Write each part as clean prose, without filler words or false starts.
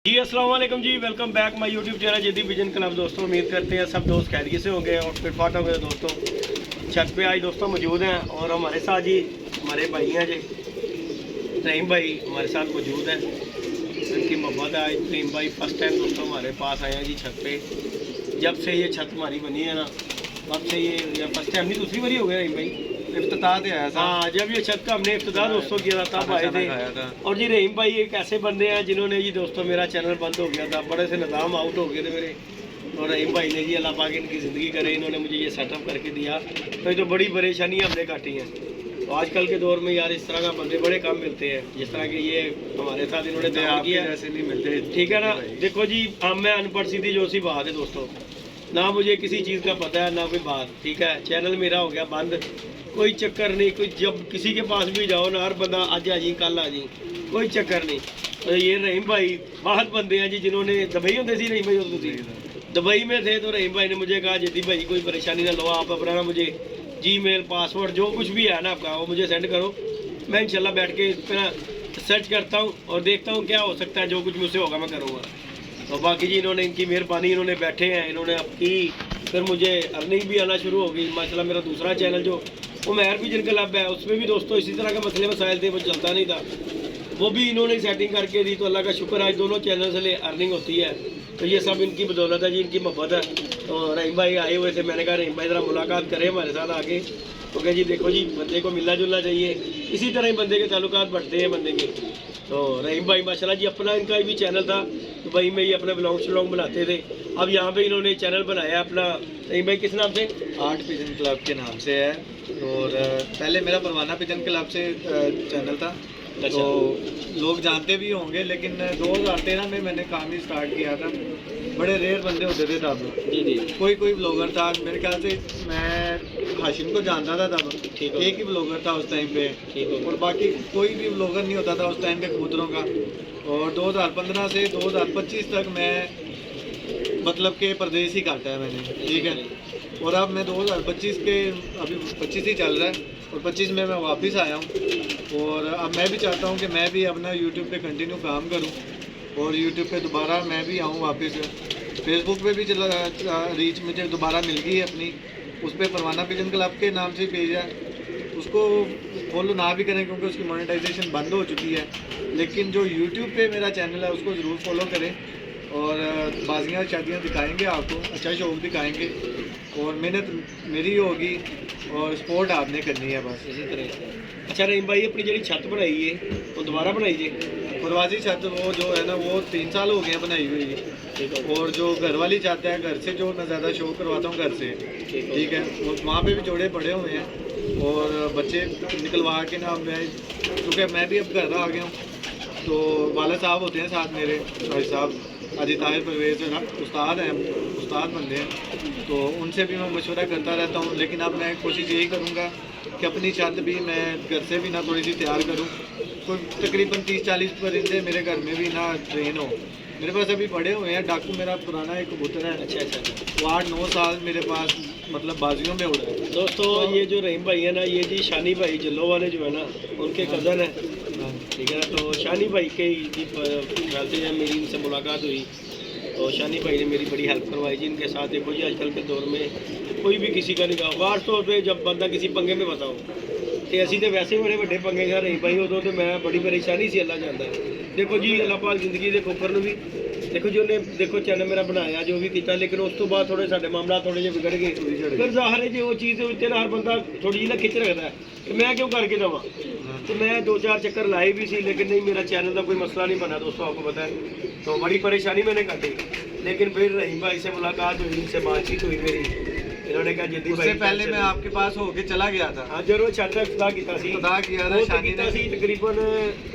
जी अस्सलाम वालेकुम जी, welcome back my YouTube channel जदी विजन क्लब। दोस्तों उम्मीद करते हैं सब दोस्त खैरियत से होंगे और फिर फाट हो गए। दोस्तों छत पे आज दोस्तों मौजूद हैं और हमारे साथ जी हमारे भाई हैं जी रहीम भाई हमारे साथ मौजूद हैं। उनकी मोहब्बत है। आज रहीम भाई फर्स्ट टाइम दोस्तों हमारे पास आए हैं जी छत पे। जब से ये छत हमारी बनी है ना तब से ये फर्स्ट टाइम नहीं दूसरी बारी हो गया रहीम भाई इफ्तिताह पे आया था। हाँ, जब ये छत का हमने इफ्तिताह दोस्तों किया था तब आए थे। और जी रहीम भाई एक ऐसे बंदे हैं जिन्होंने जी दोस्तों मेरा चैनल बंद हो गया था, बड़े से निज़ाम आउट हो गए थे मेरे। और रहीम भाई ने जी अल्लाह पाक इनकी ज़िंदगी करे, इन्होंने मुझे ये सेटअप करके दिया। तो ये तो बड़ी परेशानियाँ हमने काटी हैं। तो आजकल के दौर में यार इस तरह का बंदे बड़े कम मिलते हैं जिस तरह के ये हमारे साथ इन्होंने तैयार किया। ऐसे नहीं मिलते, ठीक है ना। देखो जी हम मैं अनपढ़ सीधी जो सी बात है दोस्तों, ना मुझे किसी चीज़ का पता है ना कोई बात। ठीक है, चैनल मेरा हो गया बंद, कोई चक्कर नहीं। कोई जब किसी के पास भी जाओ ना हर बंदा आज आ जी कल आ जी, कोई चक्कर नहीं। तो ये रहीम भाई बहुत बंदे हैं जी जिन्होंने दुबई होते सी। रहीम भाई होते दुबई में थे तो रहीम भाई ने मुझे कहा जदी भाई कोई परेशानी ना लो, आप अपना ना मुझे जीमेल पासवर्ड जो कुछ भी है ना आपका वो मुझे सेंड करो। मैं इंशाल्लाह बैठ के अपना सर्च करता हूँ और देखता हूँ क्या हो सकता है, जो कुछ मुझसे होगा मैं करूँगा। तो बाकी जी इन्होंने इनकी मेहरबानी, इन्होंने बैठे हैं, इन्होंने अब की फिर मुझे अर्निंग भी आना शुरू हो गई माशाल्लाह। मेरा दूसरा चैनल जो वो महर विजन क्लब है उसमें भी दोस्तों इसी तरह का मसले मसाइल थे, वो चलता नहीं था, वो भी इन्होंने सेटिंग करके दी। तो अल्लाह का शुक्र आज दोनों चैनल से अर्निंग होती है। तो ये सब इनकी बदौलत है जी, इनकी मोहब्बत है। तो रहीम भाई आए हुए थे, मैंने कहा रहीम भाई ज़रा मुलाकात करें हमारे साथ आके। तो कहे जी देखो जी बंदे को मिलना जुलना चाहिए, इसी तरह ही बंदे के ताल्लुकात बढ़ते हैं बंदे के। तो रहीम भाई माशाल्लाह जी अपना इनका भी चैनल था दुबई में ही, अपने ब्लॉग श्लॉग बनाते थे। अब यहाँ पे इन्होंने चैनल बनाया अपना। रहीम भाई किस नाम से? आर्ट पिजन क्लब के नाम से है। और पहले मेरा परवाना पिजन क्लब से चैनल था। अच्छा। तो लोग जानते भी होंगे, लेकिन 2013 में मैंने काम ही स्टार्ट किया था। बड़े रेयर बंदे होते थे तब। जी जी। कोई ब्लॉगर था मेरे ख्याल से, मैं हाशिम को जानता था तब। ठीक एक ही ब्लॉगर था उस टाइम पे। ठीक और बाकी कोई भी ब्लॉगर नहीं होता था उस टाइम पे कबूतरों का। और 2015 से 2025 तक मैं मतलब के परदेश ही काटा है मैंने। ठीक है। और अब मैं 2025 के अभी 25 ही चल रहा है और 25 में मैं वापस आया हूँ। और अब मैं भी चाहता हूँ कि मैं भी अपना यूट्यूब पे कंटिन्यू काम करूँ और यूट्यूब पे दोबारा मैं भी आऊँ वापस। फेसबुक पे भी रीच मुझे दोबारा मिल गई है अपनी, उस पर परवाना पिजन क्लब के नाम से पेज है। उसको फॉलो ना भी करें क्योंकि उसकी मोनेटाइजेशन बंद हो चुकी है, लेकिन जो यूट्यूब पे मेरा चैनल है उसको ज़रूर फॉलो करें। और बाजियाँ शादियाँ दिखाएंगे आपको, अच्छा शौक दिखाएंगे और मेहनत मेरी होगी और सपोर्ट आपने करनी है बस इसी तरह से। अच्छा रहीम भाई अपनी जी छत बनाई है वो दोबारा बनाई जी? प्रवासी छत वो जो है ना वो 3 साल हो गए हैं बनाई हुई है। और जो घर वाली छत है घर से जो मैं ज़्यादा शौक करवाता हूँ घर से। ठीक है। वो वहाँ पे भी जोड़े पड़े हुए हैं और बच्चे निकलवा के ना मैं, क्योंकि मैं भी अब घर आ गया हूँ। तो वाला साहब होते हैं साथ मेरे, भाई साहब अजी ताहिर परवेज़ ना उस्ताद हैं, उस्ताद बंदे हैं। तो उनसे भी मैं मशवरा करता रहता हूँ। लेकिन अब मैं कोशिश यही करूँगा कि अपनी छत भी मैं घर से भी ना थोड़ी सी तैयार करूँ। कोई तकरीबन 30-40 परिंदे मेरे घर में भी ना ट्रेन हो। मेरे पास अभी पड़े हुए हैं। डाकू मेरा पुराना एक कबूतर है। अच्छा अच्छा। वो 8-9 साल मेरे पास मतलब बाजियों में उड़ा है। दोस्तों ये जो रहीम भाई है ना, ये जी शानी भाई जल्लो वाले जो है ना उनके कज़न है। ठीक है। तो शानी भाई के जी ख्याल से मेरी इनसे मुलाकात हुई तो शानी भाई ने मेरी बड़ी हेल्प करवाई जी इनके साथ। देखो जी आजकल के दौर में कोई भी किसी का नहीं वार तौर पर जब बंदा किसी पंगे में बताओ तो असी तो वैसे बड़े बड़े पंगे कर रही भाई उदों तो मैं बड़ी परेशानी से अल्लाह जाता है। देखो जी अल्लाह पाक जिंदगी के खोकर भी देखो जी उन्हें देखो चैनल मेरा बनाया जो भी किया, लेकिन उस तो बाद थोड़े साढ़े मामला थोड़े ਜਿਹੇ बिगड़ गए। फिर ज़ाहिर है जी वो चीज़ तेरा हर बंदा थोड़ी जी ना खिंच रखता है कि मैं क्यों करके जावा। तो मैं 2-4 चक्कर लाए भी सी, लेकिन नहीं मेरा चैनल का कोई मसला नहीं बना दोस्तों, आपको पता है। तो बड़ी परेशानी मैंने काटी, लेकिन फिर रहीम भाई से मुलाकात हुई, इनसे बातचीत हुई मेरी। इन्होंने कहा जल्दी उससे पहले मैं आपके पास होके चला गया था। हाँ जरूर छाता खुदा किया तकरीबन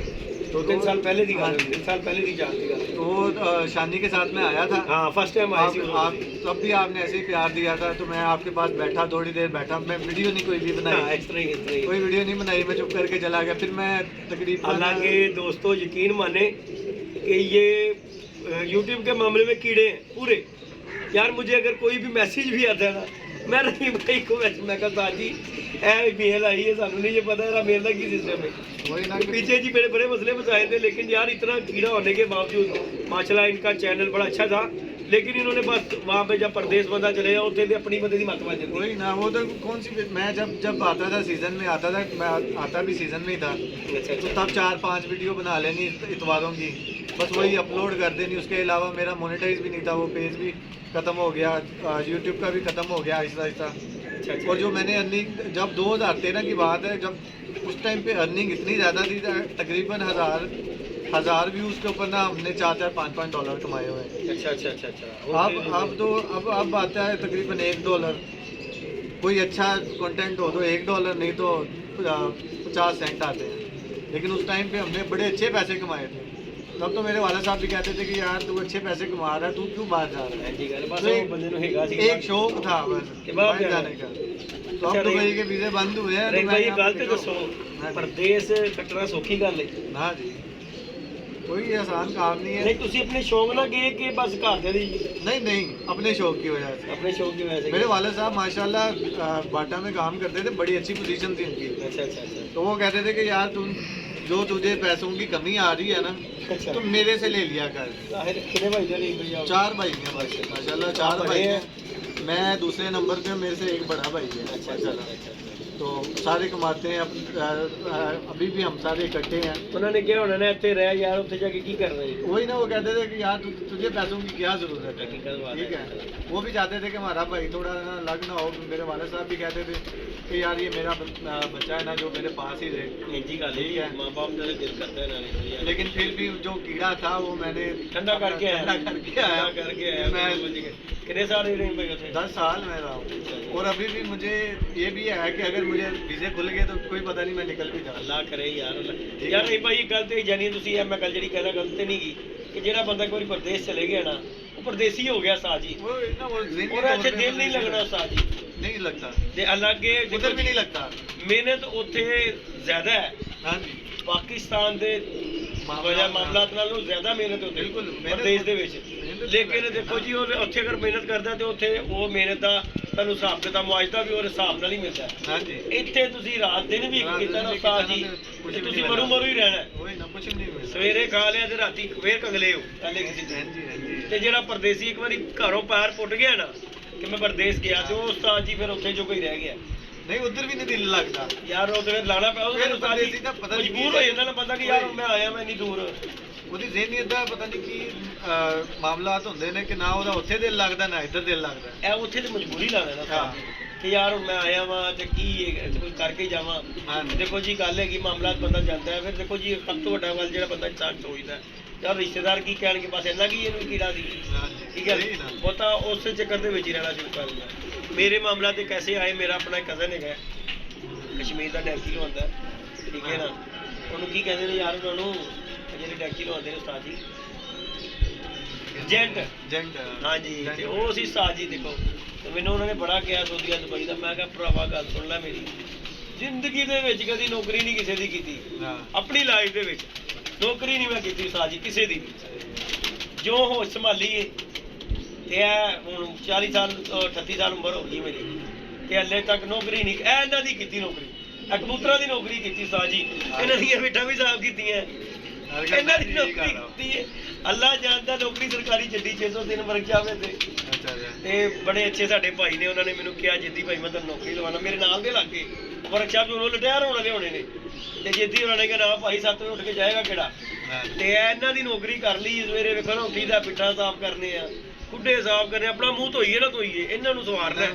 2-3 साल पहले दी गल, 3 साल पहले दी जान दी गल। तो शानी के साथ में आया था। हाँ फर्स्ट टाइम आई थी। आप तब भी आपने ऐसे ही प्यार दिया था। तो मैं आपके पास बैठा, थोड़ी देर बैठा, मैं वीडियो नहीं कोई भी बनाई। इस तरह ही कोई वीडियो नहीं बनाई, मैं चुप करके चला गया। फिर मैं तकरीबन अल्लाह के दोस्तों यकीन माने कि ये यूट्यूब के मामले में कीड़े हैं पूरे। यार मुझे अगर कोई भी मैसेज भी आता है ना मैं रहीम भाई को मैं कहता जी ਇਹ ਮੇਲ ਆਈ है सानू नहीं ये पता है मेल का की सिस्टम है वही ना पीछे जी बड़े बड़े मसले फंसाए थे लेकिन यार इतना कीड़ा होने के बावजूद माशाल्लाह इनका चैनल बड़ा अच्छा था लेकिन इन्होंने बस वहाँ पे जब परदेश बंदा चले जाओ उतने अपनी बंदे की मत बज जाती वही ना, वो तो कौन सी मैं जब आता था सीजन में आता था, मैं आता भी सीजन में ही था, अच्छा तो तब 4-5 वीडियो बना लेनी इतवारों की, बस वही अपलोड कर देनी। उसके अलावा मेरा मोनेटाइज भी नहीं था, वो पेज भी ख़त्म हो गया, यूट्यूब का भी ख़त्म हो गया आहिस्ता आहिस्ता। अच्छा और जो मैंने अर्निंग जब 2013 की बात है, जब उस टाइम पे अर्निंग इतनी ज़्यादा थी, तकरीबन हज़ार व्यूज़ के ऊपर ना हमने $4-5 कमाए हुए हैं। अच्छा अच्छा अच्छा अच्छा अब तो अब आता है तकरीबन $1। कोई अच्छा कंटेंट हो तो $1, नहीं तो 50 सेंट आते हैं। लेकिन उस टाइम पे हमने बड़े अच्छे पैसे कमाए थे। तब तो मेरे वाला साहब भी कहते थे कि यार तू अच्छे पैसे कमा रहा है, तू क्यों बाहर जा रहा है। तो एक शौक था बस कि बाहर बाहर जाने जाने का। तो अब दुबई के वीज़े बंद हुए हैं, तो मैं भाई यहाँ गल पे ते बैठा दसो हूँ। परदेश कटना सौखी गल है हाँ जी, कोई आसान काम नहीं है। नहीं ਤੁਸੀਂ ਆਪਣੇ ਸ਼ੌਕ ਨਾਲ ਗਏ ਕਿ ਬਸ ਘਰ ਦੇ नहीं अपने शौक की वजह से। ਆਪਣੇ ਸ਼ੌਕ ਦੀ ਵਜ੍ਹਾ से मेरे वाले साहब माशाल्लाह बाटा में काम करते थे, बड़ी अच्छी पोजीशन थी उनकी। अच्छा अच्छा अच्छा तो वो कहते थे कि यार तुम जो तुझे पैसों की कमी आ रही है ना, अच्छा तुम मेरे से ले लिया कर। ताहिर कितने भाई जाने भैया 4 भाई हैं बस, माशाल्लाह 4 बड़े भाई हैं। हैं। मैं दूसरे नंबर पे हूँ, मेरे से एक बड़ा भाई है अच्छा माशाल्लाह। तो सारे कमाते हैं, अभी भी हम सारे इकट्ठे हैं। ਉਹਨਾਂ ਨੇ ਕਿਹਾ ਹੋਣਾ ਨਾ ਇੱਥੇ ਰਹਿ ਯਾਰ ਉੱਥੇ ਜਾ ਕੇ ਕੀ ਕਰ ਰਹੇ वही ना, वो कहते थे कि यार तुझे पैसों की क्या जरूरत है। हकीकत बात ठीक है, वो भी चाहते थे कि हमारा भाई थोड़ा ना अलग ना हो। मेरे वाले साहब भी कहते थे कि यार ये मेरा बच्चा है ना, जो मेरे पास ही रहे। जी गल ठीक है। माँ बाप का दिल करता है ना लेकिन फिर भी जो कीड़ा था वो मैंने ठंडा करके आया ठंडा करके आया। ठंडा करके आया मैं कितने साल रहे भाई उसे 10 साल में रहा हूँ, और अभी भी मुझे ये भी है कि अगर मुझे वीज़े खुल गए तो कोई पता नहीं, मैं निकल भी जाऊँ। ਅੱਲਾ ਕਰੇ ਯਾਰ ਯਾਰ ਨਹੀਂ ਭਾਈ ਗੱਲ ਤੇ ਜਾਨੀ ਤੁਸੀਂ ਇਹ ਮੈਂ ਗੱਲ ਜਿਹੜੀ ਕਹਿਣਾ ਗਲਤ ਤੇ ਨਹੀਂ ਕੀ ਕਿ ਜਿਹੜਾ ਬੰਦਾ ਇੱਕ ਵਾਰੀ ਪ੍ਰਦੇਸ਼ ਚਲੇ ਗਿਆ ਨਾ ਉਹ ਪਰਦੇਸੀ ਹੋ ਗਿਆ ਸਾਜੀ वो ना वो ज़हनी ਉਹਦਾ तौर ਇੱਥੇ पे ਦਿਲ ਨਹੀਂ मुझे ਲੱਗਣਾ ਸਾਜੀ नहीं लगता, ਤੇ ਅਲੱਗੇ उधर भी नहीं लगता। ਮਿਹਨਤ ਉੱਥੇ ਜ਼ਿਆਦਾ ਹੈ हाँ जी, ਪਾਕਿਸਤਾਨ ਦੇ ਮਾਮਲਾਤ ਨਾਲੋਂ ਜ਼ਿਆਦਾ ਮਿਹਨਤ ਉੱਥੇ ਬਿਲਕੁਲ, ਮਿਹਨਤ ਪ੍ਰਦੇਸ਼ ਦੇ ਵਿੱਚ ਮਿਹਨਤ ਲੇਕਿਨ ਦੇਖੋ ਜੀ ਉਹ ਉੱਥੇ ਅਗਰ ਮਿਹਨਤ ਕਰਦਾ ਤੇ ਉੱਥੇ ਉਹ ਮਿਹਨਤ ਦਾ ਤੁਹਾਨੂੰ ਹਿਸਾਬ ਕਿਤਾਬ ਮੁਆਵਜ਼ਾ ਵੀ ਉਹ ਹਿਸਾਬ ਨਾਲ ਹੀ ਮਿਲਦਾ हाँ जी, ਇੱਥੇ ਤੁਸੀਂ ਰਾਤ ਦਿਨ ਵੀ ਇੱਕ ਰਾਤ ਕੀਤਾ ਨਾ ਦਿਨ ਵੀ ਉਸਤਾਦ ਕੀਤਾ ਜੀ ਨਾ ਕੁਛ ਤੇ ਵੀ ਤੁਸੀਂ ਨਹੀਂ ਮਰੂ ਮਰੂ ਹੀ ਰਹਿਣਾ ਹੈ। वही ना, कुछ नहीं मिलता। ਸਵੇਰੇ ਖਾ ਲਿਆ ਤੇ ਰਾਤੀ ਫੇਰ ਕੰਗਲੇ ਹੋ ਪਹਿਲੇ ਕਿਸੇ हाँ ਦਿਨ जी, हाँ जी। ਤੇ ਜਿਹੜਾ ਪਰਦੇਸੀ ਇੱਕ ਵਾਰੀ ਘਰੋਂ ਪੈਰ ਪੁੱਟ ਗਿਆ ਨਾ ਕਿ ਮੈਂ ਪਰਦੇਸ ਗਿਆ ਤੇ ਉਹ ਉਸਤਾਦ ਜੀ ਫਿਰ ਉੱਥੇ ਜੋ ਕੋਈ ਰਹਿ ਗਿਆ नहीं उधर भी नहीं दिल लगता। ਯਾਰ ਉਹ ਤੇ ਫਿਰ ਲਾਣਾ ਪਿਆ ਉਹ ਫਿਰ ਉਸਤਾਦ ਜੀ ਪਰਦੇਸੀ ਦਾ ਪਤਾ ਨਹੀਂ ਮਜਬੂਰ ਹੋ ਜਾਂਦਾ ਨਾ ਬੰਦਾ ਕਿ ਯਾਰ ਮੈਂ ਆਇਆ ਮੈਂ ਇੰਨੀ ਦੂਰ ਉਹਦੀ ਜ਼ਹਿਨੀਅਤ ਦਾ ਪਤਾ ਨਹੀਂ ਕੀ ਮਾਮਲਾਤ ਹੁੰਦੇ ਨੇ ਕਿ ਨਾ ਉਹਦਾ ਉੱਥੇ ਦਿਲ ਲੱਗਦਾ ਨਾ ਇੱਧਰ ਦਿਲ ਲੱਗਦਾ। ਇਹ ਉੱਥੇ ਤੇ ਮਜਬੂਰੀ ਲਾਣਾ ਨਾ ਹਾਂ। ਉਸਤਾਦ ਜੀ ਕਿ ਯਾਰ ਹੁਣ ਮੈਂ ਆਇਆ ਵਾਂ ਤੇ ਕੀ ਇੱਥੇ ਕੋਈ ਕਰਕੇ ਹੀ ਜਾਵਾਂ। ਹਾਂ। ਦੇਖੋ ਜੀ ਗੱਲ ਹੈਗੀ ਮਾਮਲਾਤ ਬੰਦਾ ਜਾਂਦਾ ਹੈ ਫਿਰ ਦੇਖੋ ਜੀ ਸਭ ਤੋਂ ਵੱਡਾ ਗੱਲ ਜਿਹੜਾ ਬੰਦਾ ਇਨਸਾਨ ਸੋਚਦਾ ਹੈ ਯਾਰ ਰਿਸ਼ਤੇਦਾਰ ਕੀ ਕਹਿਣਗੇ ਬਸ ਇੰਨਾ ਕੀ ਇਹਨੂੰ ਕੀੜਾ ਸੀ ਠੀਕ ਹੈ ਉਹ ਤਾਂ ਉਸੇ ਚੱਕਰ ਦੇ ਵਿੱਚ ਹੀ ਰਹਿਣਾ ਸ਼ੁਰੂ ਕਰ ਦਿੰਦਾ। ਮੇਰੇ ਮਾਮਲਾ ਤੇ ਕੈਸੇ ਆਏ ਮੇਰਾ ਆਪਣਾ ਕਜ਼ਨ ਹੈਗਾ ਕਸ਼ਮੀਰ ਦਾ ਡੈਂਕੀ ਲਵਾਉਂਦਾ ਠੀਕ ਹੈ ਨਾ ਉਹਨੂੰ ਕੀ ਕਹਿੰਦੇ ਨੇ ਯਾਰ ਉਹਨਾਂ ਨੂੰ ਜਿਹੜੇ ਡੈਂਕੀ ਲਵਾਉਂਦੇ ਨੇ ਉਸਤਾਦ ਜੀ ਜੈਂਟ ਹਾਂਜੀ ਤੇ ਉਹ ਸੀ ਉਸਤਾਦ ਜੀ ਦੇਖੋ ਤੇ ਮੈਨੂੰ ਉਹਨਾਂ ਨੇ ਬੜਾ ਕਿਹਾ ਸੋਦੀਆ ਦੁਬਈ ਦਾ ਮੈਂ ਕਿਹਾ ਭਰਾਵਾ ਗੱਲ ਸੁਣ ਲੈ ਮੇਰੀ ਜ਼ਿੰਦਗੀ ਦੇ ਵਿੱਚ ਕਦੀ ਨੌਕਰੀ ਨਹੀਂ ਕਿਸੇ ਦੀ ਕੀਤੀ ਆਪਣੀ ਲਾਈਫ ਦੇ ਵਿੱਚ ਨੌਕਰੀ ਨਹੀਂ ਮੈਂ ਕੀਤੀ ਉਸਤਾਦ ਜੀ ਕਿਸੇ ਦੀ ਜੋ ਹੋਸ਼ ਸੰਭਾਲੀਏ ਤੇ ਇਹ ਹੁਣ 40 ਸਾਲ 38 ਸਾਲ ਉਮਰ ਹੋ ਗਈ ਮੇਰੀ ਤੇ ਹਲੇ ਤੱਕ ਨੌਕਰੀ ਨਹੀਂ ਇਹ ਇਹਨਾਂ ਦੀ ਕੀਤੀ ਨੌਕਰੀ ਕਬੂਤਰਾਂ ਦੀ ਨੌਕਰੀ ਕੀਤੀ ਉਸਤਾਦ ਜੀ ਇਹਨਾਂ ਦੀਆਂ ਬਿੱਠਾਂ ਵੀ ਸਾਫ਼ ਕੀਤੀਆਂ ਇਹਨਾਂ ਦੀ ਨੌਕਰੀ ਕੀਤੀ ਹੈ ਅੱਲਾ ਜਾਣਦਾ ਨੌਕਰੀ ਸਰਕਾਰੀ ਚੱਡੀ 603 ਵਰਕਸ਼ਾਪ ਤੇ ਤੇ ਬੜੇ ਅੱਛੇ ਸਾਡੇ ਭਾਈ ਨੇ ਉਹਨਾਂ ਨੇ ਮੈਨੂੰ ਕਿਹਾ ਜਿੱਦੀ ਭਾਈ ਮੈਂ ਤੁਹਾਨੂੰ ਨੌਕਰੀ ਲਵਾਉਣਾ ਮੇਰੇ ਨਾਲ ਦੇ ਲਾਗੇ ਵਰਕਸ਼ਾਪ ਉਹਨੂੰ ਲਟਿਆਰ ਹੋਣ ਵਾਲੇ ਹੋਣੇ ਨੇ ਤੇ ਜਿੱਦੀ ਉਹਨਾਂ ਨੇ ਕਿਹਾ ਨਾ ਭਾਈ 7 ਵਜੇ ਉੱਠ ਕੇ ਜਾਏਗਾ ਕਿਹੜਾ ਤੇ ਇਹਨਾਂ ਦੀ ਨੌਕਰੀ ਕਰ ਲਈ ਸਵੇਰੇ ਵੇਖੋ ਨਾ ਉੱਠੀ ਦਾ ਪਿੱਠਾ ਸਾਫ਼ ਕਰਨੇ ਆ ਖੁੱਡੇ ਸਾਫ਼ ਕਰਨੇ ਆਪਣਾ ਮੂੰਹ ਧੋਈਏ ਨਾ ਧੋਈਏ ਇਹਨਾਂ ਨੂੰ ਸਵਾਰਨਾ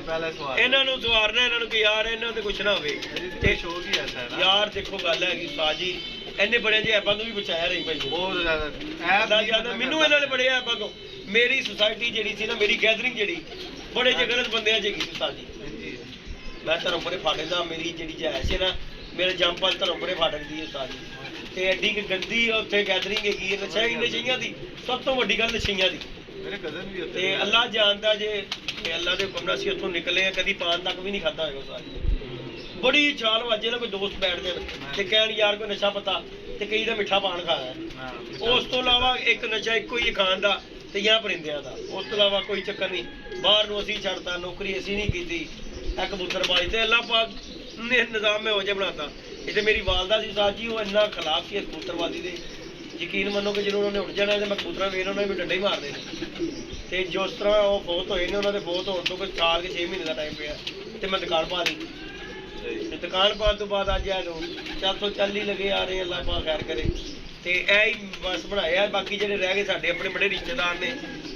ਇਹਨਾਂ ਨੂੰ ਕਿ ਯਾਰ ਇਹਨਾਂ ਤੇ ਕੁਛ ਨਾ ਹੋਵੇ ਤੇ ਯਾਰ ਦੇਖੋ ਗੱਲ ਹੈਗੀ ਉਸਤਾਦ ਜੀ ਇੰਨੇ ਬੜੇ ਜਿਹੇ ਐਪਾਂ ਤੋਂ ਵੀ ਬਚਾਇਆ ਰਹੀ ਭਾਈ ਬਹੁਤ ਜ਼ਿਆਦਾ ਮੈਨੂੰ ਇਹਨਾਂ ਨੇ ਬੜੇ ਐਪਾਂ ਤੋਂ ਮੇਰੀ ਸੁਸਾਇਟੀ ਜਿਹੜੀ ਸੀ ਨਾ ਮੇਰੀ ਗੈਦਰਿੰਗ ਜਿਹੜੀ ਬੜੇ ਜਿਹੇ ਗਲਤ ਬੰਦਿਆਂ 'ਚ ਹੈਗੀ ਸੀ ਉਸਤਾਦ ਜੀ ਮੈਂ ਧਰਮਪੁਰੇ ਫਾਟਕ ਦਾ ਮੇਰੀ ਜਿਹੜੀ ਜਾਇਸ਼ ਹੈ ਨਾ ਮੇਰੇ ਜੰਪਲ ਧਰਮਪੁਰੇ ਫਾਟਕ ਦੀ ਉਸਤਾਦ ਜੀ ਤੇ ਐਡੀ ਗੰਦੀ ਉੱਥੇ ਗੈਦਰਿੰਗ ਹੈਗੀ ਨਸ਼ਈਆਂ ਦੀ ਸਭ ਤੋਂ ਵੱਡੀ ਗੱਲ ਨਸ਼ਈਆਂ ਦੀ ਮੇਰੇ ਕਜ਼ਨ ਵੀ ਉੱਥੇ ਤੇ ਅੱਲਾ ਜਾਣਦਾ ਜੇ ਕਿ ਅੱਲਾ ਦੇ ਹੁਕਮ ਨਾਲ ਅਸੀਂ ਉੱਥੋਂ ਨਿਕਲੇ ਆ ਕਦੀ ਪਾਨ ਤੱਕ ਵੀ ਨਹੀਂ ਖਾਦਾ ਹੋਏਗਾ ਸਾਰੀ ਬੜੀ ਛਾਲ ਵੱਜੇ ਨਾ ਕੋਈ ਦੋਸਤ ਬੈਠ ਜਾਣ ਤੇ ਕਹਿਣ ਯਾਰ ਕੋਈ ਨਸ਼ਾ ਪਤਾ ਤੇ ਕਈ ਦਾ ਮਿੱਠਾ ਪਾਨ ਖਾਇਆ ਉਸ ਤੋਂ ਇਲਾਵਾ ਇੱਕ ਨਸ਼ਾ ਇੱਕੋ ਹੀ ਖਾਣ ਦਾ ਤੇ ਜਾਂ ਪਰਿੰਦਿਆਂ ਦਾ ਉਸ ਤੋਂ ਇਲਾਵਾ ਕੋਈ ਚੱਕਰ ਨਹੀਂ ਬਾਹਰ ਨੂੰ ਅਸੀਂ ਛੱਡਤਾ ਨੌਕਰੀ ਅਸੀਂ ਨਹੀਂ ਕੀਤੀ ਇਹ ਕਬੂਤਰਬਾਜ਼ੀ ਤੇ ਅੱਲਾ ਪਾਕ ਨਿਜ਼ਾਮ ਮੈਂ ਹੋ ਜਿਹਾ ਬਣਾਤਾ। ਇਹ ਤੇ ਮੇਰੀ ਵਾਲਦਾ ਸੀ ਉਸਤਾਦ ਜੀ, ਉਹ ਇੰਨਾ ਖਿਲਾਫ ਸੀ ਕਬੂਤਰਬਾਜ਼ੀ ਦੇ, ਯਕੀਨ ਮੰਨੋ ਕਿ ਜਦੋਂ ਉਹਨਾਂ ਨੇ ਉੱਡ ਜਾਣਾ ਤੇ ਮੈਂ ਕਬੂਤਰਾਂ ਵੇਖ ਉਹਨਾਂ ਨੇ ਵੀ ਡੰਡੇ ਹੀ ਮਾਰਦੇ ਨੇ। ਤੇ ਜਿਸ ਤਰ੍ਹਾਂ ਉਹ ਫੌਤ ਹੋਏ ਨੇ, ਉਹਨਾਂ ਦੇ ਫੌਤ ਹੋਣ ਤੋਂ ਕੋਈ ਸਾਲ ਕੇ 6 ਮਹੀਨੇ ਦਾ ਟਾਈਮ ਪਿਆ ਤੇ ਮੈਂ ਦੁਕਾਨ ਪਾ ਲਈ। ਤੇ ਦੁਕਾਨ ਪਾਉਣ ਤੋਂ ਬਾਅਦ ਅੱਜ ਇਹ 440 ਲੱਗੇ ਆ ਰਹੇ, ਅੱਲਾਹ ਪਾਕ ਖੈਰ ਕਰੇ। ਤੇ ਇਹ ਹੀ ਬਸ ਬਣਾਇਆ। ਬਾਕੀ ਜਿਹੜੇ ਰਹਿ ਗਏ ਸਾਡੇ ਆਪਣੇ ਬੜੇ ਰਿਸ਼ਤੇਦਾਰ ਨੇ,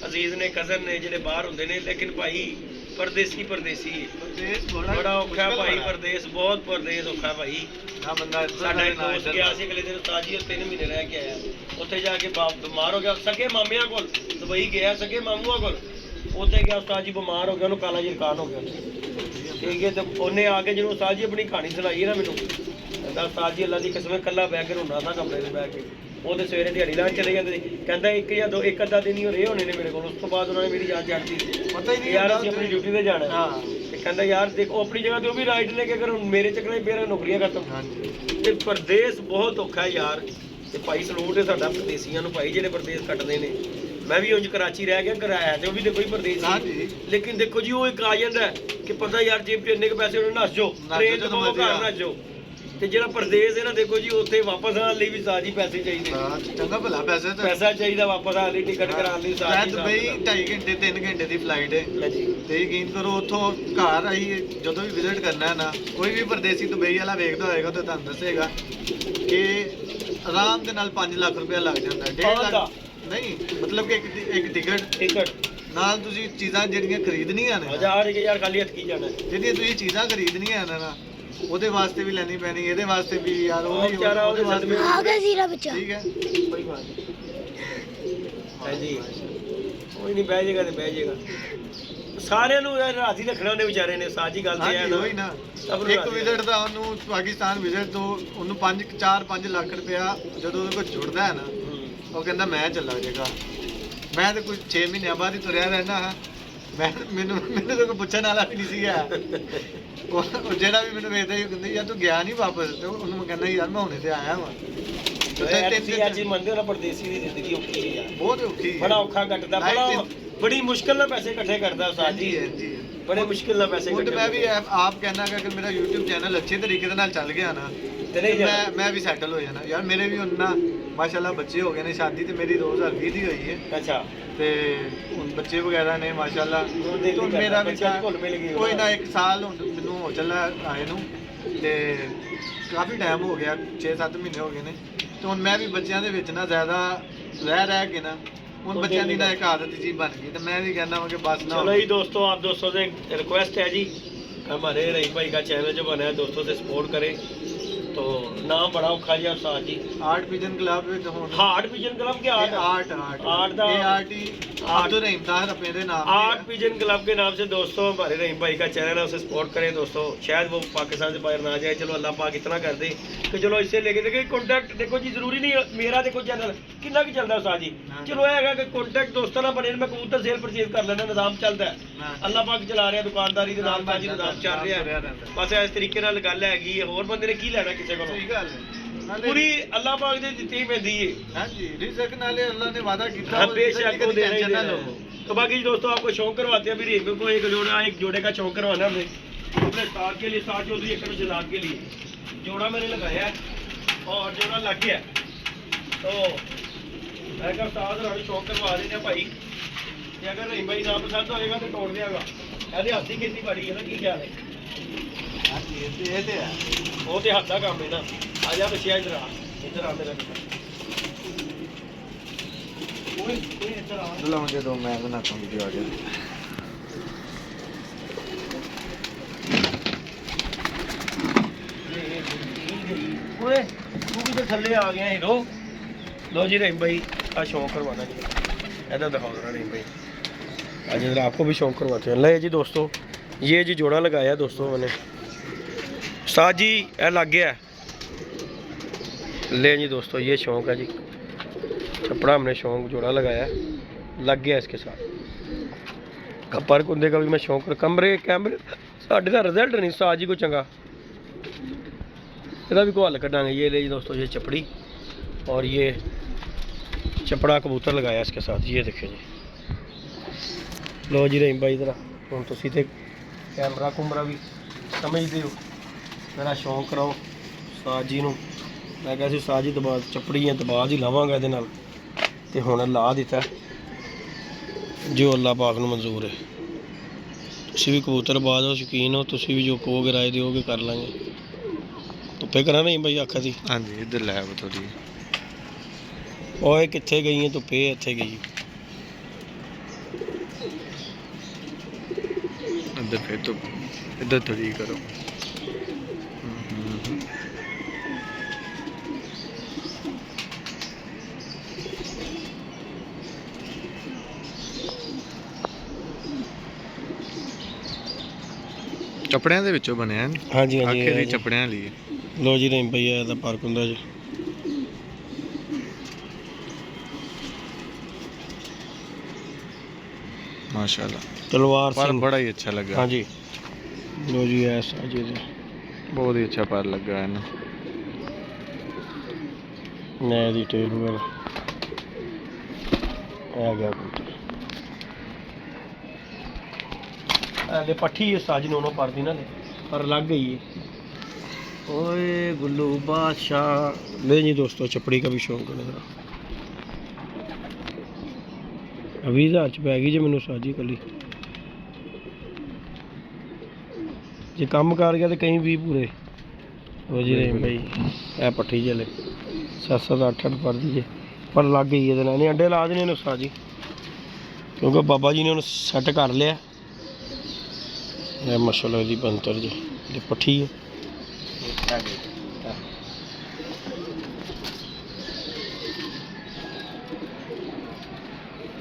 ਅਜ਼ੀਜ਼ ਨੇ, ਕਜ਼ਨ ਨੇ, ਜਿਹੜੇ ਬਾਹਰ ਹੁੰਦੇ ਨੇ। ਲੇਕਿਨ ਭਾਈ ਪਰਦੇਸੀ ਬੜਾ ਔਖਾ ਭਾਈ, ਪਰਦੇਸ ਬਹੁਤ ਪਰਦੇਸ ਔਖਾ ਭਾਈ। ਨਾ ਬੰਦਾ ਸਾਡਾ ਇੱਕ ਦੋਸਤ ਗਿਆ ਸੀ ਅਗਲੇ ਦਿਨ ਉਸਤਾਦ ਜੀ, ਉਹ 3 ਮਹੀਨੇ ਰਹਿ ਕੇ ਆਇਆ। ਉੱਥੇ ਜਾ ਕੇ ਬਿਮਾਰ ਹੋ ਗਿਆ, ਸਕੇ ਮਾਮਿਆਂ ਕੋਲ ਦੁਬਈ ਗਿਆ, ਸਕੇ ਮਾਮੂਆਂ ਕੋਲ। ਉੱਥੇ ਗਿਆ ਉਸਤਾਦ ਜੀ ਬਿਮਾਰ ਹੋ ਗਿਆ, ਉਹਨੂੰ ਕਾਲਾ ਜ਼ੁਕਾਮ ਹੋ ਗਿਆ। ਠੀਕ ਹੈ, ਤੇ ਉਹਨੇ ਆ ਕੇ ਜਦੋਂ ਉਸਤਾਦ ਜੀ ਆਪਣੀ ਕਹਾਣੀ ਸੁਣਾਈ ਹੈ ਨਾ ਮੈਨੂੰ, ਕਹਿੰਦਾ ਉਸਤਾਦ ਜੀ ਅੱਲਾ ਦੀ ਕਸਮ ਇਕੱਲਾ ਬਹਿ ਕੇ ਰੋਣਾ ਥਾ ਕਮਰੇ 'ਚ ਬਹਿ ਕੇ। ਉਹਦੇ ਸਵੇਰੇ ਦਿਹਾੜੀ ਲਾਉਣ ਚਲੇ ਜਾਂਦੇ ਸੀ, ਕਹਿੰਦਾ ਇੱਕ ਅੱਧਾ ਦਿਨ ਹੀ ਉਹ ਰਹੇ ਹੋਣੇ ਨੇ ਮੇਰੇ ਕੋਲ। ਉਸ ਤੋਂ ਬਾਅਦ ਉਹਨਾਂ ਨੇ ਮੇਰੀ ਜਾਨ ਛੱਡਤੀ, ਪਤਾ ਹੀ ਨਹੀਂ ਯਾਰ ਅਸੀਂ ਆਪਣੀ ਡਿਊਟੀ ਤੇ ਜਾਣਾ। ਤੇ ਕਹਿੰਦਾ ਯਾਰ ਦੇਖੋ ਆਪਣੀ ਜਗ੍ਹਾ ਤੇ ਉਹ ਵੀ ਰਾਈਟ ਨੇ ਕਿ ਅਗਰ ਹੁਣ ਮੇਰੇ ਚੱਕਰੇ ਫੇਰ ਨੌਕਰੀਆਂ ਖਤਮ। ਤੇ ਪਰਦੇਸ ਬਹੁਤ ਔਖਾ ਯਾਰ। ਤੇ ਭਾਈ ਸਲੂਟ ਹੈ ਸਾਡਾ ਪਰਦੇਸੀਆਂ ਨੂੰ ਭਾਈ, ਜਿਹੜੇ ਪਰਦੇਸ ਕੱਟਦੇ ਨੇ। ਮੈਂ ਵੀ ਉਂਝ ਕਰਾਚੀ ਰਹਿ ਗਿਆ, ਕਰਾਇਆ ਤੇ ਉਹ ਵੀ ਦੇਖੋ ਹੀ ਪਰਦੇਸ ਸੀ। ਲੇਕਿਨ ਦੇਖੋ ਜੀ ਉਹ ਇੱਕ ਆ ਜਾਂਦਾ ਕਿ ਪਤਾ ਯਾਰ ਜੇਬ 'ਚ ਇੰਨੇ ਕੁ ਪੈਸੇ ਉਹਨੇ ਨੱਸ ਜਾਓ, ਟ੍ਰੇਨ 'ਚ ਬਹੁਤ ਘਰ ਨੱਸ ਜਾਓ। ਤੇ ਜਿਹੜਾ ਪਰਦੇਸ ਹੈ ਨਾ ਦੇਖੋ ਜੀ, ਉੱਥੇ ਵਾਪਸ ਆਉਣ ਲਈ ਵੀ ਸਾਜੀ ਪੈਸੇ ਚਾਹੀਦੇ। ਚੰਗਾ ਭਲਾ ਪੈਸਾ ਚਾਹੀਦਾ ਵਾਪਸ ਆਉਣ ਲਈ, ਟਿਕਟ ਕਰਾਉਣ ਲਈ ਸਾਜੀ। ਦੁਬਈ 2.5 ਘੰਟੇ 3 ਘੰਟੇ ਦੀ ਫਲਾਈਟ ਹੈ ਤੇ ਯਕੀਨ ਕਰੋ ਉੱਥੋਂ ਘਰ ਆਈ ਜਦੋਂ ਵੀ ਵਿਜ਼ਿਟ ਕਰਨਾ ਹੈ ਨਾ, ਕੋਈ ਵੀ ਪਰਦੇਸੀ ਦੁਬਈ ਵਾਲਾ ਵੇਖਦਾ ਹੋਏਗਾ ਤਾਂ ਤੁਹਾਨੂੰ ਦੱਸੇਗਾ ਕਿ ਆਰਾਮ ਦੇ ਨਾਲ 5 ਲੱਖ ਰੁਪਇਆ ਲੱਗ ਜਾਂਦਾ। 1.5 ਲੱਖ ਨਹੀਂ, ਮਤਲਬ ਕਿ ਇੱਕ ਟਿਕਟ ਨਾਲ ਤੁਸੀਂ ਚੀਜ਼ਾਂ ਜਿਹੜੀਆਂ ਖਰੀਦਣੀਆਂ ਨੇ, 1000 ਖਾਲੀ ਹੱਥ ਕੀ ਜਾਣਾ, ਜਿਹੜੀਆਂ ਤੁਸੀਂ ਚੀਜ਼ਾਂ ਖਰੀਦਣੀਆਂ ਨੇ ਨਾ, ਉਹਦੇ ਵਾਸਤੇ ਵੀ ਲੈਣੀ ਪੈਣੀ, ਇਹਦੇ ਵਾਸਤੇ ਵੀ ਯਾਰ। ਉਹ ਵਿਚਾਰਾ ਉਹਦੇ ਵਾਸਤੇ ਆ ਗਿਆ ਜ਼ੀਰਾ ਬੱਚਾ। ਠੀਕ ਹੈ, ਕੋਈ ਬਾਤ ਨਹੀਂ, ਕੋਈ ਨਹੀਂ, ਬਹਿ ਜਾਏਗਾ ਤੇ ਬਹਿ ਜਾਏਗਾ। ਸਾਰਿਆਂ ਨੂੰ ਰਾਜ਼ੀ ਰੱਖਣਾ ਉਹਨੇ ਵਿਚਾਰੇ ਨੇ। ਸਾਜੀ ਗੱਲ ਤੇ ਹੈ ਨਾ, ਇੱਕ ਵਿਜ਼ਿਟ ਦਾ ਉਹਨੂੰ ਪਾਕਿਸਤਾਨ ਵਿਜ਼ਿਟ ਤੋਂ ਉਹਨੂੰ 4-5 ਲੱਖ ਰੁਪਇਆ ਜਦੋਂ ਉਹਦੇ ਕੋਲ ਜੁੜਦਾ ਹੈ ਨਾ, ਉਹ ਕਹਿੰਦਾ ਮੈਂ ਚੱਲਾ ਜੇਗਾ। ਮੈਂ ਤਾਂ ਕੁਝ 6 ਮਹੀਨਿਆਂ ਬਾਅਦ ਹੀ ਤੁਰਿਆ ਰਹਿਣਾ ਹਾਂ। ਮੈਨੂੰ ਤਾਂ ਕੋਈ ਪੁੱਛਣ ਵਾਲਾ ਵੀ ਨਹੀਂ ਸੀਗਾ। ਉਹ ਜਿਹੜਾ ਵੀ ਮੈਨੂੰ ਵੇਖਦਾ ਸੀ ਕਹਿੰਦੇ ਯਾਰ ਤੂੰ ਗਿਆ ਨਹੀਂ ਵਾਪਸ। ਤੇ ਉਹਨੂੰ ਮੈਂ ਕਹਿੰਦਾ ਯਾਰ ਮੈਂ ਹੁਣੇ ਤੇ ਆਇਆ ਵਾਂ। ਮੰਨਦੇ ਹੋ ਨਾ, ਪਰਦੇਸੀ ਦੀ ਜ਼ਿੰਦਗੀ ਔਖੀ ਹੈ ਯਾਰ, ਬਹੁਤ ਔਖੀ, ਬੜਾ ਔਖਾ ਕੱਟਦਾ, ਬੜੀ ਮੁਸ਼ਕਿਲ ਨਾਲ ਪੈਸੇ ਇਕੱਠੇ ਕਰਦਾ ਉਸਤਾਦ ਜੀ, ਬੜੇ ਮੁਸ਼ਕਿਲ ਨਾਲ ਪੈਸੇ ਇਕੱਠੇ। ਮੈਂ ਵੀ ਆਪ ਕਹਿਣਾ ਕਿ ਅਗਰ ਮੇਰਾ YouTube ਚੈਨਲ ਅੱਛੇ ਤਰੀਕੇ ਦੇ ਨਾਲ ਚੱਲ ਗਿਆ ਨਾ ਤੇ ਮੈਂ ਵੀ ਸੈਟਲ ਹੋ ਜਾਣਾ ਯਾਰ। ਮੇਰੇ ਵੀ ਉਹਨਾਂ ਮਾਸ਼ਾਅੱਲਾ ਬੱਚੇ ਹੋ ਗਏ ਨੇ, ਸ਼ਾਦੀ ਤੇ ਮੇਰੀ 2020 ਦੀ ਹੋਈ ਹੈ। ਅੱਛਾ, ਤੇ ਹੁਣ ਬੱਚੇ ਵਗੈਰਾ ਨੇ ਮਾਸ਼ਾਅੱਲਾ। ਮੇਰਾ ਵੀ ਕੋਈ ਨਾ 1 ਸਾਲ ਹੁਣ ਮੈਨੂੰ ਹੋ ਚੱਲਾ ਆਏ ਨੂੰ, ਤੇ ਕਾਫੀ ਟਾਈਮ ਹੋ ਗਿਆ, 6-7 ਮਹੀਨੇ ਹੋ ਗਏ ਨੇ। ਤੇ ਹੁਣ ਮੈਂ ਵੀ ਬੱਚਿਆਂ ਦੇ ਵਿੱਚ ਨਾ ਜ਼ਿਆਦਾ ਰਹਿ ਕੇ ਨਾ, ਹੁਣ ਬੱਚਿਆਂ ਦੀ ਨਾ ਇੱਕ ਆਦਤ ਜੀ ਬਣ ਗਈ। ਤੇ ਮੈਂ ਵੀ ਕਹਿੰਦਾ ਹਾਂ कि बस ना। चलो जी दोस्तों, आप दोस्तों से रिक्वेस्ट है जी, हमारे रहीम भाई का चैनल जो बना है दोस्तों से सपोर्ट करें। तो नाम बड़ा औखा जी उस्ताद जी, art vision club heart vision club के आर्ट दा अब्दुल रहीम ताहिर अपने नाम आर्ट विजन क्लब के नाम से दोस्तों हमारे रहीम भाई का चैनल है, उसे सपोर्ट करें दोस्तों। शायद वो पाकिस्तान से बाहर ना जाए, चलो अल्लाह पाक इतना कर दे कि चलो इससे लेके देखिए कॉन्टैक्ट। देखो जी जरूरी नहीं मेरा देखो चैनल कितना की चलता है उस्ताद जी, चलो है कि कॉन्टैक्ट दोस्तों ना बने, मैं कबूतर सेल परचेज कर लेना, निजाम चलता है, अल्लाह पाक चला रहा दुकानदारी के नाल बाजी निजाम चल रहा है। बस इस तरीके नाल गल हैगी, होर बंदे ने की लेना ਕਿਸੇ ਕੋਲੋਂ। ਸਹੀ ਗੱਲ ਹੈ, ਪੂਰੀ ਅੱਲਾਹ ਪਾਕ ਦੇ ਦਿੱਤੀ ਪੈਂਦੀ ਏ। ਹਾਂਜੀ, ਰਿਜ਼ਕ ਨਾਲੇ ਅੱਲਾਹ ने वादा किया, बेशक वो देना ही देना है। तो बाकी दोस्तों आपको शौक करवाते हैं, अभी को एक जोड़े का शौक करवाना हमने अपने स्टार के लिए, साथ चौधरी एकड़ जलाद के लिए जोड़ा मैंने लगाया है और जोड़ा लग गया। तो मैं कहा उस्ताद रानी शौक करवा देते हैं भाई, कि अगर रहीम भाई ना पसंद होएगा तो तोड़ देगा। ਇਹਦੇ ਹੱਥ ਦੀ ਖੇਤੀ ਬਾੜੀ ਹੈ ਨਾ, ਕੀ ਖਿਆਲ ਹੈ? ਇਹ ਤੇ ਹੈ, ਉਹ ਤੇ ਹੱਥ ਦਾ ਕੰਮ ਹੈ ਨਾ। ਆ ਜਾ ਬੱਚਿਆ ਇੱਧਰ ਆ ਮੇਰਾ ਚਲੋ ਮੁਝੇ ਦੋ, ਮੈਂ ਬਣਾਤਾ ਹੂੰ ਵੀਡੀਓ। आ गया ਓਏ ਤੂੰ ਵੀ ਤੇ ਥੱਲੇ ਆ ਗਿਆ ਹੀਰੋ। लो जी रहीम भाई का शौक करवाना जी, इधर दिखाओ जरा रहीम भाई, आज इधर आपको भी शौक करवाते हैं। ले जी दोस्तों, ये जी जोड़ा लगाया दोस्तों मैंने, उस्ताद जी ये लग गया। ले जी दोस्तों, ये शौक है जी, छपड़ा हमने शौक जोड़ा लगाया, लग गया इसके साथ। कपर कुंदे का भी मैं शौक, कमरे कैमरे साढ़े का रिजल्ट नहीं उस्ताद जी को चंगा, ਇਹਦਾ भी को हल कटांगे। ये ले जी दोस्तों, ये चपड़ी और ये चपड़ा कबूतर लगाया इसके साथ, ये देखिए जी। लो जी रहीम भाई, इधर हम तो सीधे कैमरा कुमरा भी समझते हो, ਮੇਰਾ ਸ਼ੌਂਕ ਕਰਾਓ ਸਾਜ ਜੀ ਨੂੰ। ਮੈਂ ਕਿਹਾ ਸੀ ਸਾਜ ਜੀ ਦਬਾ ਚੱਪੜੀਆਂ ਦਬਾ ਹੀ ਲਾਵਾਂਗਾ ਇਹਦੇ ਨਾਲ, ਤੇ ਹੁਣ ਲਾ ਦਿੱਤਾ ਜੋ ਅੱਲਾ ਪਾਕ ਨੂੰ ਮਨਜ਼ੂਰ ਹੈ। ਤੁਸੀਂ ਵੀ ਕਬੂਤਰਬਾਜ਼ ਹੋ, ਸ਼ੌਕੀਨ ਹੋ, ਤੁਸੀਂ ਵੀ ਜੋ ਕਹੋਗੇ ਰਾਏ ਦਿਓਗੇ ਕਰ ਲਾਂਗੇ। ਧੁੱਪੇ ਕਰਾਂ ਨਹੀਂ ਬਈ ਆਖਾ ਦੀ। ਹਾਂਜੀ ਇੱਧਰ ਲੈ ਆਓ ਥੋੜੀ। ਓਏ ਕਿੱਥੇ ਗਈ ਹੈ ਧੁੱਪੇ? ਇੱਥੇ ਗਈ। ਇੱਧਰ ਫਿਰ ਤੋਂ ਇੱਧਰ ਥੋੜੀ ਕਰੋ। ਕੱਪੜਿਆਂ ਦੇ ਵਿੱਚੋਂ ਬਣਿਆ ਹੈ। ਹਾਂਜੀ ਹਾਂਜੀ ਆਖੇ ਦੀ ਚੱਪੜਿਆਂ ਲਈ। ਲੋ ਜੀ ਨਹੀਂ ਪਈ ਇਹਦਾ ਫਰਕ ਹੁੰਦਾ ਜੀ। ਮਾਸ਼ਾਅੱਲਾ ਤਲਵਾਰ ਪਰ ਸਿੰਘ। ਬੜਾ ਹੀ ਅੱਛਾ ਲੱਗਾ। ਹਾਂਜੀ ਲੋ ਜੀ ਐਸਾ ਜੀ ਬਹੁਤ ਹੀ ਅੱਛਾ ਪਰ ਲੱਗਾ ਇਹਨੂੰ। ਮੈਂ ਦੀ ਟੇਲ ਵਗੈਰਾ ਆ ਗਿਆ ਕਬੂਤਰ। ले पट्ठी है साज नोनो पर दी ना ले पर लग गई है। ओए गुल्लू बादशाह। ले जी दोस्तों चपड़ी का भी शौक है मेरा। अभी 20,000 च पै गई जी मैनू साजी कली। जे कम कर गया तो कहीं भी पूरे हो जी रहे भाई। ए पट्ठी चले 7-7 8-8 पर दी पर लग गई है नहीं अंडे ला देने साजी, क्योंकि बाबा जी ने उन्हें सैट कर लिया। ये माशाअल्लाह दी बनतर जी ये पट्ठी है।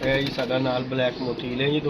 ये जी साडा नाल ब्लैक मोती ले जी।